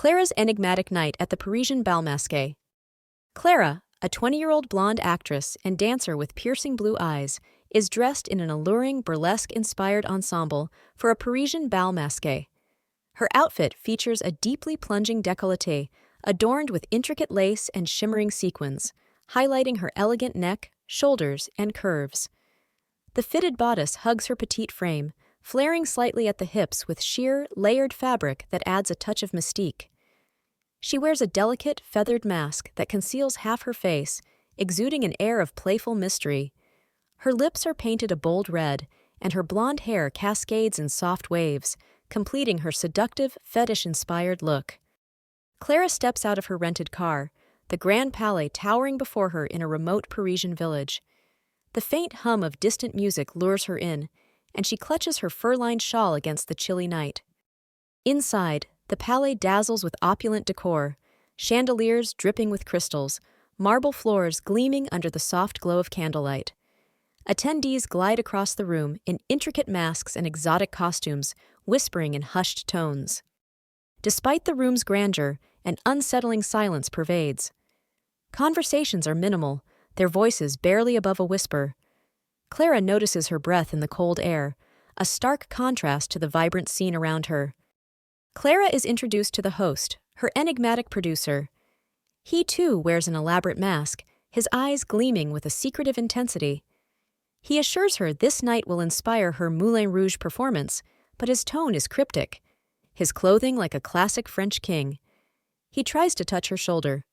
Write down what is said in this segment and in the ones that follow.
Clara's enigmatic night at the Parisian Bal Masqué. Clara, a 20-year-old blonde actress and dancer with piercing blue eyes, is dressed in an alluring burlesque-inspired ensemble for a Parisian Bal Masqué. Her outfit features a deeply plunging décolleté adorned with intricate lace and shimmering sequins, highlighting her elegant neck, shoulders, and curves. The fitted bodice hugs her petite frame, flaring slightly at the hips with sheer, layered fabric that adds a touch of mystique. She wears a delicate, feathered mask that conceals half her face, exuding an air of playful mystery. Her lips are painted a bold red, and her blonde hair cascades in soft waves, completing her seductive, fetish-inspired look. Clara steps out of her rented car, the Grand Palais towering before her in a remote Parisian village. The faint hum of distant music lures her in, and she clutches her fur-lined shawl against the chilly night. Inside, the palais dazzles with opulent decor, chandeliers dripping with crystals, marble floors gleaming under the soft glow of candlelight. Attendees glide across the room in intricate masks and exotic costumes, whispering in hushed tones. Despite the room's grandeur, an unsettling silence pervades. Conversations are minimal, their voices barely above a whisper. Clara notices her breath in the cold air, a stark contrast to the vibrant scene around her. Clara is introduced to the host, her enigmatic producer. He too wears an elaborate mask, his eyes gleaming with a secretive intensity. He assures her this night will inspire her Moulin Rouge performance, but his tone is cryptic, his clothing like a classic French king. He tries to touch her shoulder.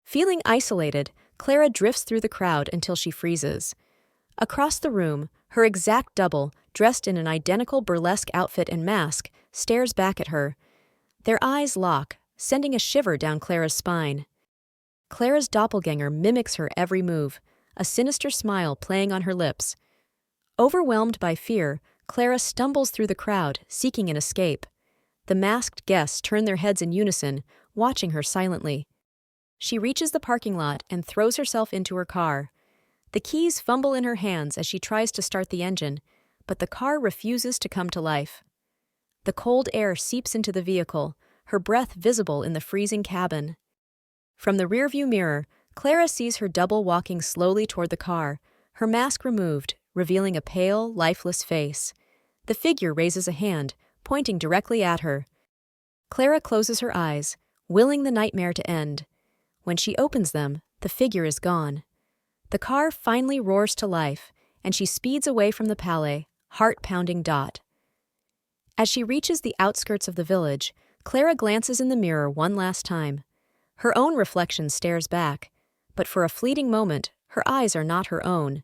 Feeling isolated, Clara drifts through the crowd until she freezes. Across the room, her exact double, dressed in an identical burlesque outfit and mask, stares back at her. Their eyes lock, sending a shiver down Clara's spine. Clara's doppelgänger mimics her every move, a sinister smile playing on her lips. Overwhelmed by fear, Clara stumbles through the crowd, seeking an escape. The masked guests turn their heads in unison, watching her silently. She reaches the parking lot and throws herself into her car. The keys fumble in her hands as she tries to start the engine, but the car refuses to come to life. The cold air seeps into the vehicle, her breath visible in the freezing cabin. From the rearview mirror, Clara sees her double walking slowly toward the car, her mask removed, revealing a pale, lifeless face. The figure raises a hand, pointing directly at her. Clara closes her eyes, willing the nightmare to end. When she opens them, the figure is gone. The car finally roars to life, and she speeds away from the palais, heart-pounding dot. As she reaches the outskirts of the village, Clara glances in the mirror one last time. Her own reflection stares back, but for a fleeting moment, her eyes are not her own.